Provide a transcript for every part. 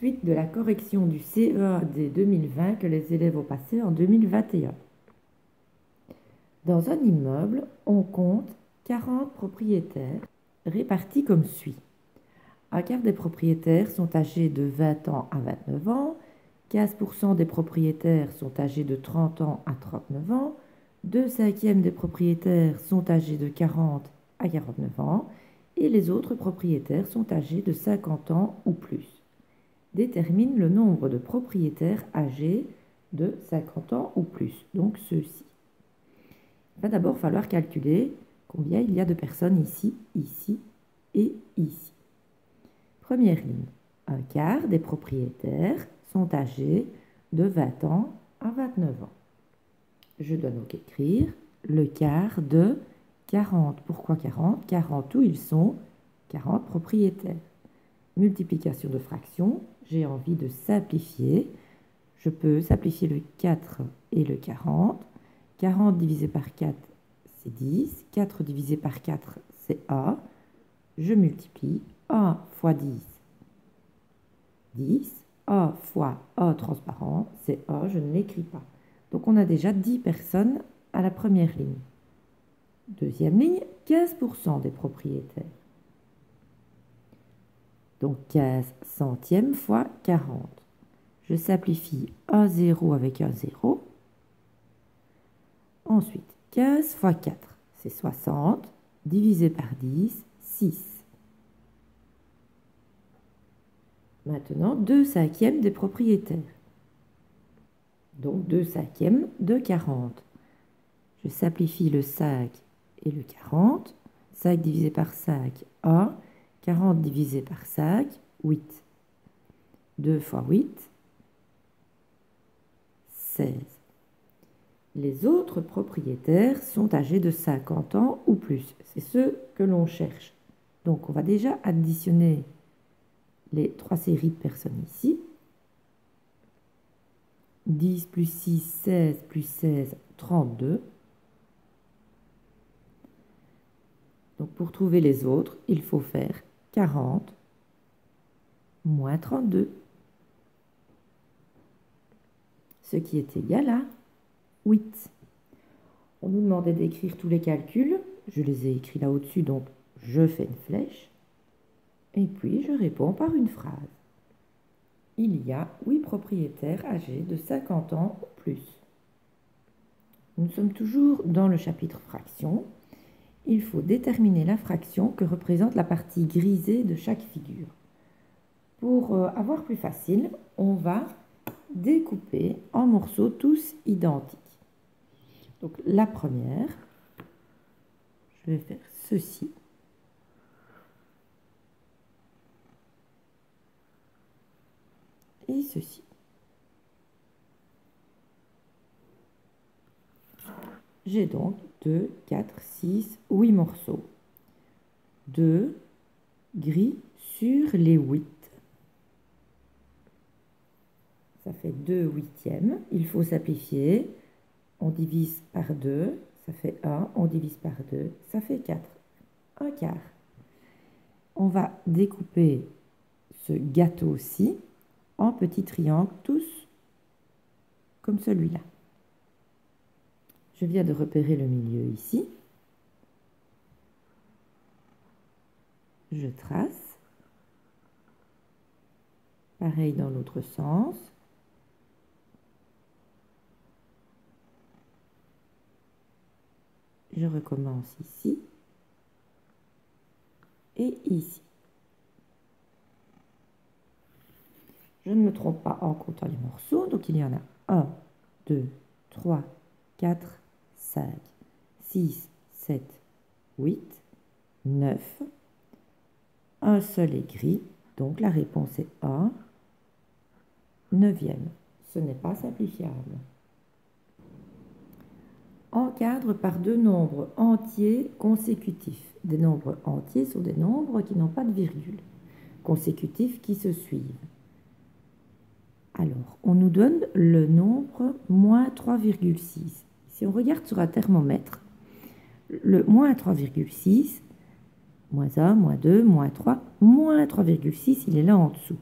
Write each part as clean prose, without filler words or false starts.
suite de la correction du CEAD 2020 que les élèves ont passé en 2021. Dans un immeuble, on compte 40 propriétaires répartis comme suit. Un quart des propriétaires sont âgés de 20 ans à 29 ans, 15% des propriétaires sont âgés de 30 ans à 39 ans, 2/5 des propriétaires sont âgés de 40 à 49 ans et les autres propriétaires sont âgés de 50 ans ou plus. Détermine le nombre de propriétaires âgés de 50 ans ou plus, donc ceux-ci. Il va d'abord falloir calculer combien il y a de personnes ici, ici et ici. Première ligne, un quart des propriétaires sont âgés de 20 ans à 29 ans. Je dois donc écrire le quart de 40. Pourquoi 40? 40 où ils sont 40 propriétaires. Multiplication de fractions, j'ai envie de simplifier. Je peux simplifier le 4 et le 40. 40 divisé par 4, c'est 10. 4 divisé par 4, c'est A. Je multiplie. A fois 10, 10. A fois A transparent, c'est A, je ne l'écris pas. Donc on a déjà 10 personnes à la première ligne. Deuxième ligne, 15% des propriétaires. Donc 15 centièmes fois 40. Je simplifie un 0 avec un 0. Ensuite, 15 fois 4, c'est 60, divisé par 10, 6. Maintenant, 2/5 des propriétaires. Donc 2/5 de 40. Je simplifie le 5 et le 40. 5 divisé par 5, A. 40 divisé par 5, 8. 2 fois 8, 16. Les autres propriétaires sont âgés de 50 ans ou plus. C'est ceux que l'on cherche. Donc on va déjà additionner les 3 séries de personnes ici. 10 plus 6, 16 plus 16, 32. Donc pour trouver les autres, il faut faire 40 moins 32. Ce qui est égal à 8. On nous demandait d'écrire tous les calculs. Je les ai écrits là au-dessus, donc je fais une flèche. Et puis je réponds par une phrase. Il y a 8 propriétaires âgés de 50 ans ou plus. Nous sommes toujours dans le chapitre fractions. Il faut déterminer la fraction que représente la partie grisée de chaque figure. Pour avoir plus facile, on va découper en morceaux tous identiques. Donc la première, je vais faire ceci. Et ceci. J'ai donc 2, 4, 6, 8 morceaux. 2 gris sur les 8. Ça fait 2 huitièmes. Il faut simplifier. On divise par 2, ça fait 1. On divise par 2, ça fait 4. Un quart. On va découper ce gâteau-ci en petits triangles, tous comme celui-là. Je viens de repérer le milieu ici. Je trace. Pareil dans l'autre sens. Je recommence ici et ici. Je ne me trompe pas en comptant les morceaux, donc il y en a 1, 2, 3, 4, 5, 6, 7, 8, 9. Un seul est gris, donc la réponse est 1 neuvième. Ce n'est pas simplifiable. Encadre par deux nombres entiers consécutifs. Des nombres entiers sont des nombres qui n'ont pas de virgule. Consécutifs qui se suivent. Alors, on nous donne le nombre moins 3,6. Si on regarde sur un thermomètre, le moins 3,6, moins 1, moins 2, moins 3, moins 3,6, il est là en dessous.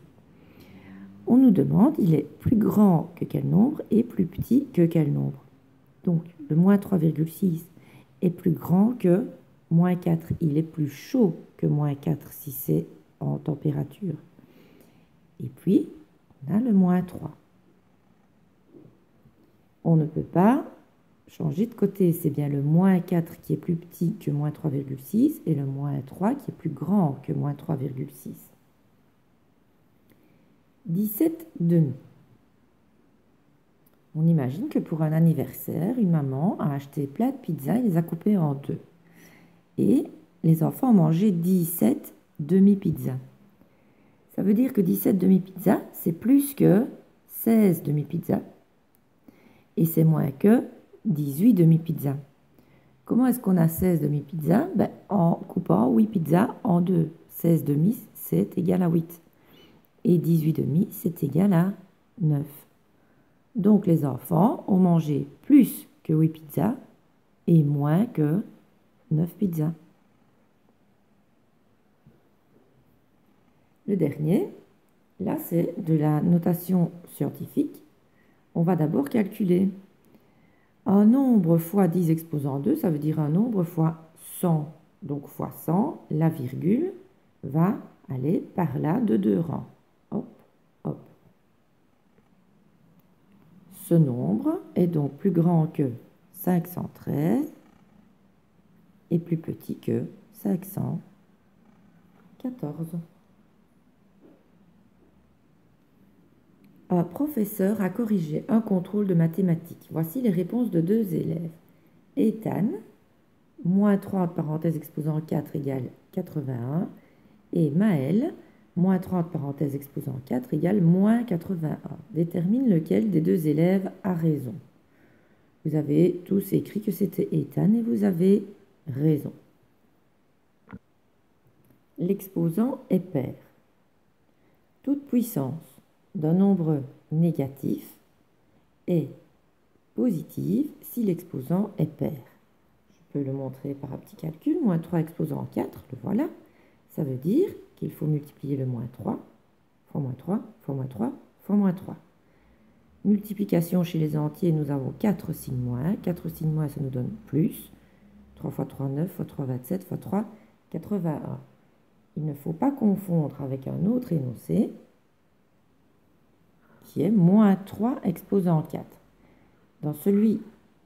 On nous demande, il est plus grand que quel nombre et plus petit que quel nombre. Donc, le moins 3,6 est plus grand que moins 4. Il est plus chaud que moins 4 si c'est en température. Et puis, on a le moins 3. On ne peut pas changer de côté. C'est bien le moins 4 qui est plus petit que moins 3,6 et le moins 3 qui est plus grand que moins 3,6. 17 demi. On imagine que pour un anniversaire, une maman a acheté plein de pizzas et les a coupées en deux. Et les enfants ont mangé 17 demi-pizzas. Ça veut dire que 17 demi-pizzas, c'est plus que 16 demi-pizzas. Et c'est moins que 18 demi-pizzas. Comment est-ce qu'on a 16 demi-pizzas? En coupant 8 pizzas en deux. 16 demi, c'est égal à 8. Et 18 demi, c'est égal à 9. Donc les enfants ont mangé plus que 8 pizzas et moins que 9 pizzas. Le dernier, là c'est de la notation scientifique. On va d'abord calculer. Un nombre fois 10 exposant 2, ça veut dire un nombre fois 100. Donc fois 100, la virgule va aller par là de 2 rangs. Hop, hop. Ce nombre est donc plus grand que 513 et plus petit que 514. Un professeur a corrigé un contrôle de mathématiques. Voici les réponses de 2 élèves. Ethan, moins 30 parenthèses exposant 4 égale 81. Et Maël, moins 30 parenthèses exposant 4 égale moins 81. Détermine lequel des 2 élèves a raison. Vous avez tous écrit que c'était Ethan et vous avez raison. L'exposant est pair. Toute puissance d'un nombre négatif est positive si l'exposant est pair. Je peux le montrer par un petit calcul. Moins 3 exposant 4, le voilà. Ça veut dire qu'il faut multiplier le moins 3 fois moins 3 fois moins 3 fois moins 3. Multiplication chez les entiers, nous avons 4 signes moins. 4 signes moins, ça nous donne plus. 3 fois 3, 9 fois 3, 27 fois 3, 81. Il ne faut pas confondre avec un autre énoncé qui est moins 3 exposant 4. Dans celui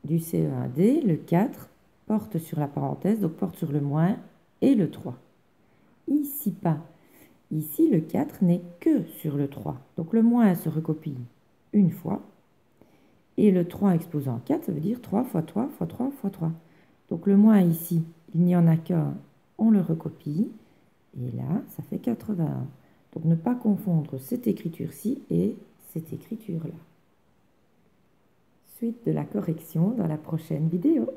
du CE1D, le 4 porte sur la parenthèse, donc porte sur le moins et le 3. Ici, pas. Ici, le 4 n'est que sur le 3. Donc le moins se recopie une fois. Et le 3 exposant 4, ça veut dire 3 fois 3 fois 3 fois 3. Donc le moins ici, il n'y en a qu'un, on le recopie. Et là, ça fait 81. Donc ne pas confondre cette écriture-ci et cette écriture-là. Suite de la correction dans la prochaine vidéo.